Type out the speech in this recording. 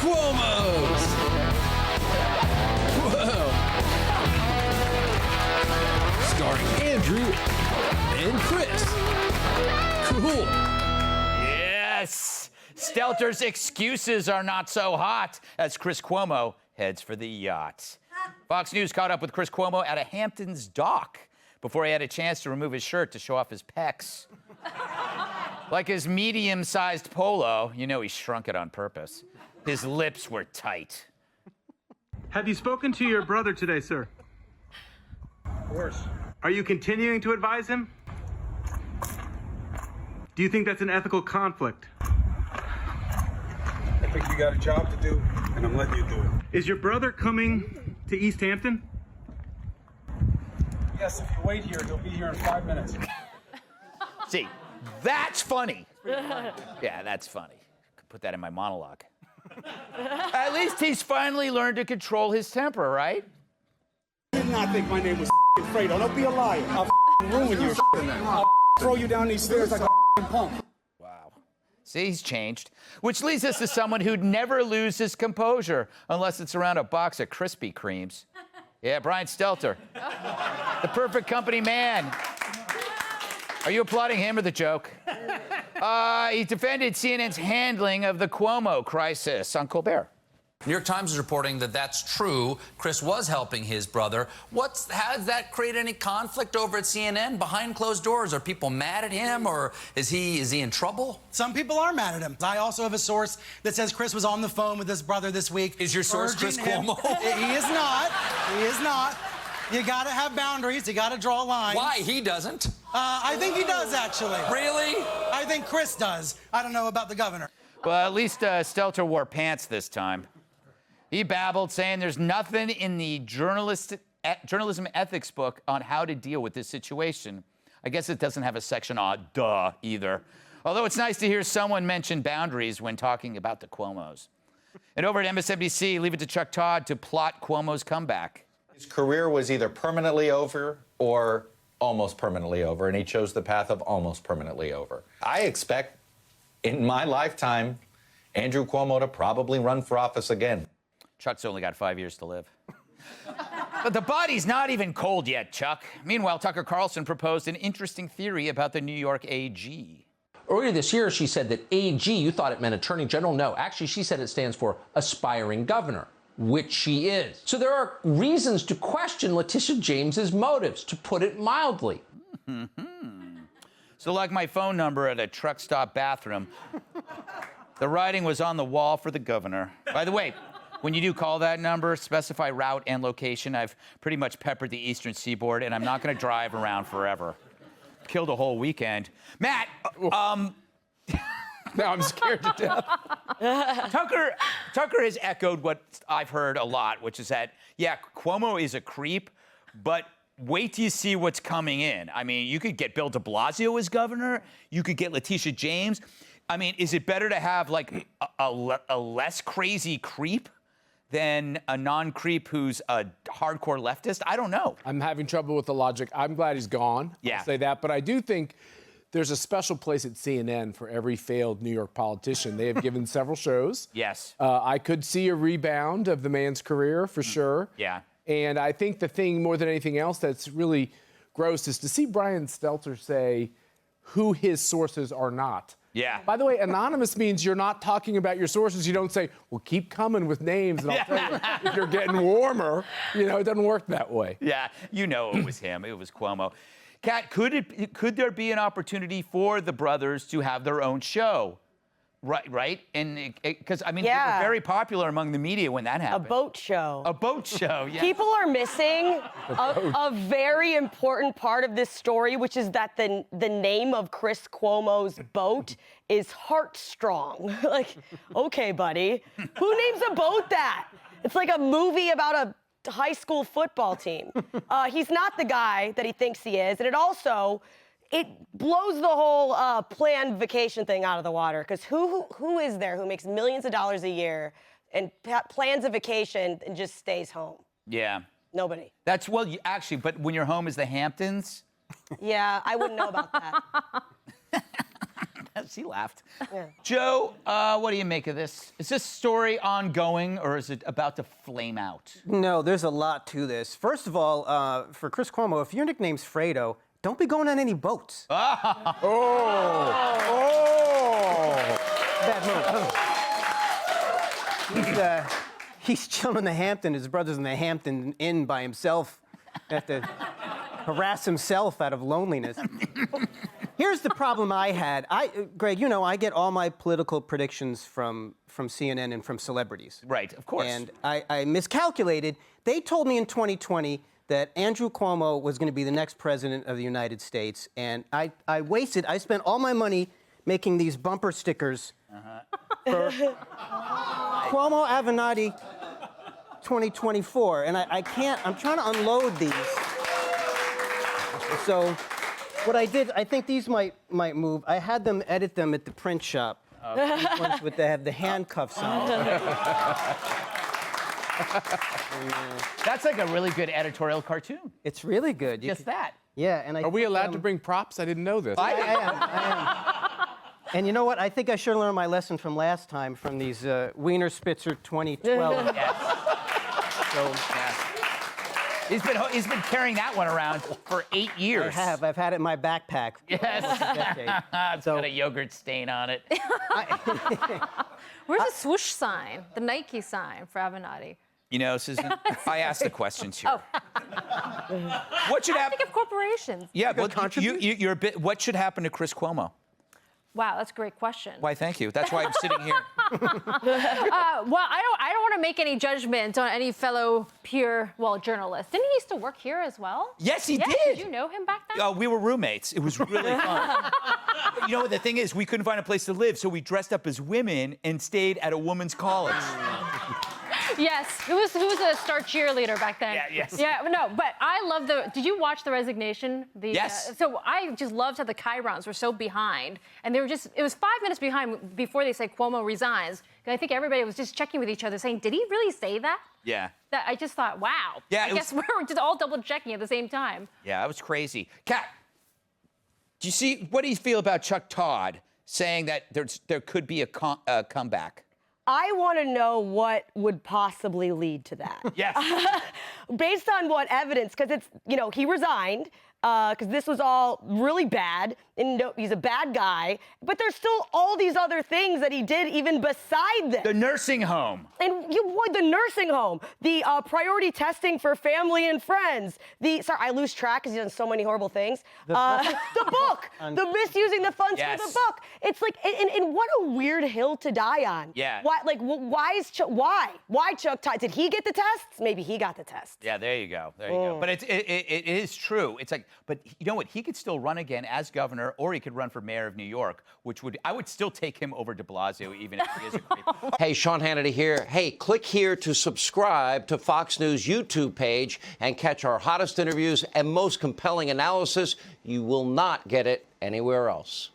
Cuomos! Whoa! Starring Andrew and Chris. Cool. Yes! Stelter's excuses are not so hot as Chris Cuomo heads for the yacht. Fox News caught up with Chris Cuomo at a Hamptons dock before he had a chance to remove his shirt to show off his pecs. Like his medium-sized polo, you know he shrunk it on purpose. His lips were tight. Have you spoken to your brother today, sir? Of course. Are you continuing to advise him? Do you think that's an ethical conflict? I think you got a job to do, and I'm letting you do it. Is your brother coming to East Hampton? Yes, if you wait here, he'll be here in 5 minutes. See, that's funny. Yeah, that's funny. Could put that in my monologue. At least he's finally learned to control his temper, right? You did not think my name was Fredo. Don't be a liar. I'll ruin your I'll throw you down these stairs like a punk. Wow. See, he's changed. Which leads us to someone who'd never lose his composure unless it's around a box of Krispy Kremes. Yeah, Brian Stelter. The perfect company man. Are you applauding him or the joke? He defended CNN's handling of the Cuomo crisis on Colbert. New York Times is reporting that that's true. Chris was helping his brother. How does that create any conflict over at CNN behind closed doors? Are people mad at him, or is he in trouble? Some people are mad at him. I also have a source that says Chris was on the phone with his brother this week. Is your source Chris Cuomo? He is not. He is not. You gotta have boundaries. You gotta draw a line. Why? He doesn't. I think he does, actually. Really? I think Chris does. I don't know about the governor. Well, at least Stelter wore pants this time. He babbled, saying there's nothing in the journalism ethics book on how to deal with this situation. I guess it doesn't have a section on duh either. Although it's nice to hear someone mention boundaries when talking about the Cuomos. And over at MSNBC, leave it to Chuck Todd to plot Cuomo's comeback. His career was either permanently over or almost permanently over, and he chose the path of almost permanently over. I expect, in my lifetime, Andrew Cuomo to probably run for office again. Chuck's only got 5 years to live. But the body's not even cold yet, Chuck. Meanwhile, Tucker Carlson proposed an interesting theory about the New York AG. Earlier this year, she said that AG, you thought it meant Attorney General. No, actually, she said it stands for aspiring governor, which she is. So there are reasons to question Letitia James's motives, to put it mildly. So like my phone number at a truck stop bathroom, the writing was on the wall for the governor. By the way, when you do call that number, specify route and location. I've pretty much peppered the eastern seaboard, and I'm not going to drive around forever. Killed a whole weekend. Matt, Now I'm scared to death. Tucker has echoed what I've heard a lot, which is that, yeah, Cuomo is a creep, but wait till you see what's coming in. I mean, you could get Bill de Blasio as governor. You could get Letitia James. I mean, is it better to have, like, a less crazy creep than a non-creep who's a hardcore leftist? I don't know. I'm having trouble with the logic. I'm glad he's gone. Yeah. I'll say that. But I do think there's a special place at CNN for every failed New York politician. They have given several shows. Yes. I could see a rebound of the man's career for sure. Yeah. And I think the thing more than anything else that's really gross is to see Brian Stelter say who his sources are not. Yeah. By the way, anonymous means you're not talking about your sources. You don't say, well, keep coming with names, and I'll tell you if you're getting warmer. You know, it doesn't work that way. Yeah, you know it was him. It was Cuomo. Kat, could there be an opportunity for the brothers to have their own show? Right? And because, I mean, they were very popular among the media when that happened. A boat show. A boat show, yeah. People are missing a very important part of this story, which is that the name of Chris Cuomo's boat is Heartstrong. Like, okay, buddy, who names a boat that? It's like a movie about a high school football team. He's not the guy that he thinks he is, and it blows the whole planned vacation thing out of the water, because who is there who makes millions of dollars a year and plans a vacation and just stays home? Yeah. Nobody. That's, well, actually, but when your home is the Hamptons? Yeah, I wouldn't know about that. She laughed. Joe, what do you make of this? Is this story ongoing, or is it about to flame out? No, there's a lot to this. First of all, for Chris Cuomo, if your nickname's Fredo, don't be going on any boats. Oh. Bad move. He's chilling in the Hampton. His brother's in the Hampton Inn by himself. Have to harass himself out of loneliness. Here's the problem I had. Greg, you know, I get all my political predictions from CNN and from celebrities. Right, of course. And I miscalculated. They told me in 2020 that Andrew Cuomo was going to be the next president of the United States. And I spent all my money making these bumper stickers for Cuomo Avenatti 2024. And I can't, I'm trying to unload these. So what I did, I think these might move. I had them edit them at the print shop. These ones with they have the handcuffs on. That's like a really good editorial cartoon. It's really good. Just that. Yeah, and Are we allowed to bring props? I didn't know this. I am. And you know what? I think I should learn my lesson from last time from these Wiener Spitzer 2012. Yes. So, Yes. He's been carrying that one around for 8 years. I have. I've had it in my backpack. Yes. It's got a yogurt stain on it. Where's the swoosh sign, the Nike sign for Avenatti? You know, Susan, I asked the questions here. What should happen? Think of corporations. Yeah, but you're a bit. What should happen to Chris Cuomo? Wow, that's a great question. Why, thank you. That's why I'm sitting here. Well, I don't want to make any judgment on any fellow peer, journalist. Didn't he used to work here as well? Yes, he did. Did you know him back then? We were roommates. It was really fun. You know, the thing is, we couldn't find a place to live, so we dressed up as women and stayed at a women's college. Yes, who was a star cheerleader back then? Yeah, yes. Yeah, no, but I love did you watch The Resignation? Yes. So I just loved how the chyrons were so behind, and they were it was 5 minutes behind before they said Cuomo resigns. And I think everybody was just checking with each other saying, did he really say that? Yeah. That I just thought, wow. Yeah, I guess we were just all double checking at the same time. Yeah, that was crazy. Kat, do you see, what do you feel about Chuck Todd saying that there could be a comeback? I want to know what would possibly lead to that. Yes. Based on what evidence, because it's, he resigned, because this was all really bad, and he's a bad guy, but there's still all these other things that he did even beside this. The nursing home. And the nursing home, the priority testing for family and friends, sorry, I lose track because he's done so many horrible things. The book, the misusing the funds for the book. It's like, and what a weird hill to die on. Yeah. Why Chuck Todd? Did he get the tests? Maybe he got the tests. Yeah, there you go. There you go. But it is true. It's like, but you know what? He could still run again as governor, or he could run for mayor of New York, I would still take him over de Blasio, even if he is a great. Hey, Sean Hannity here. Hey, click here to subscribe to Fox News YouTube page and catch our hottest interviews and most compelling analysis. You will not get it anywhere else.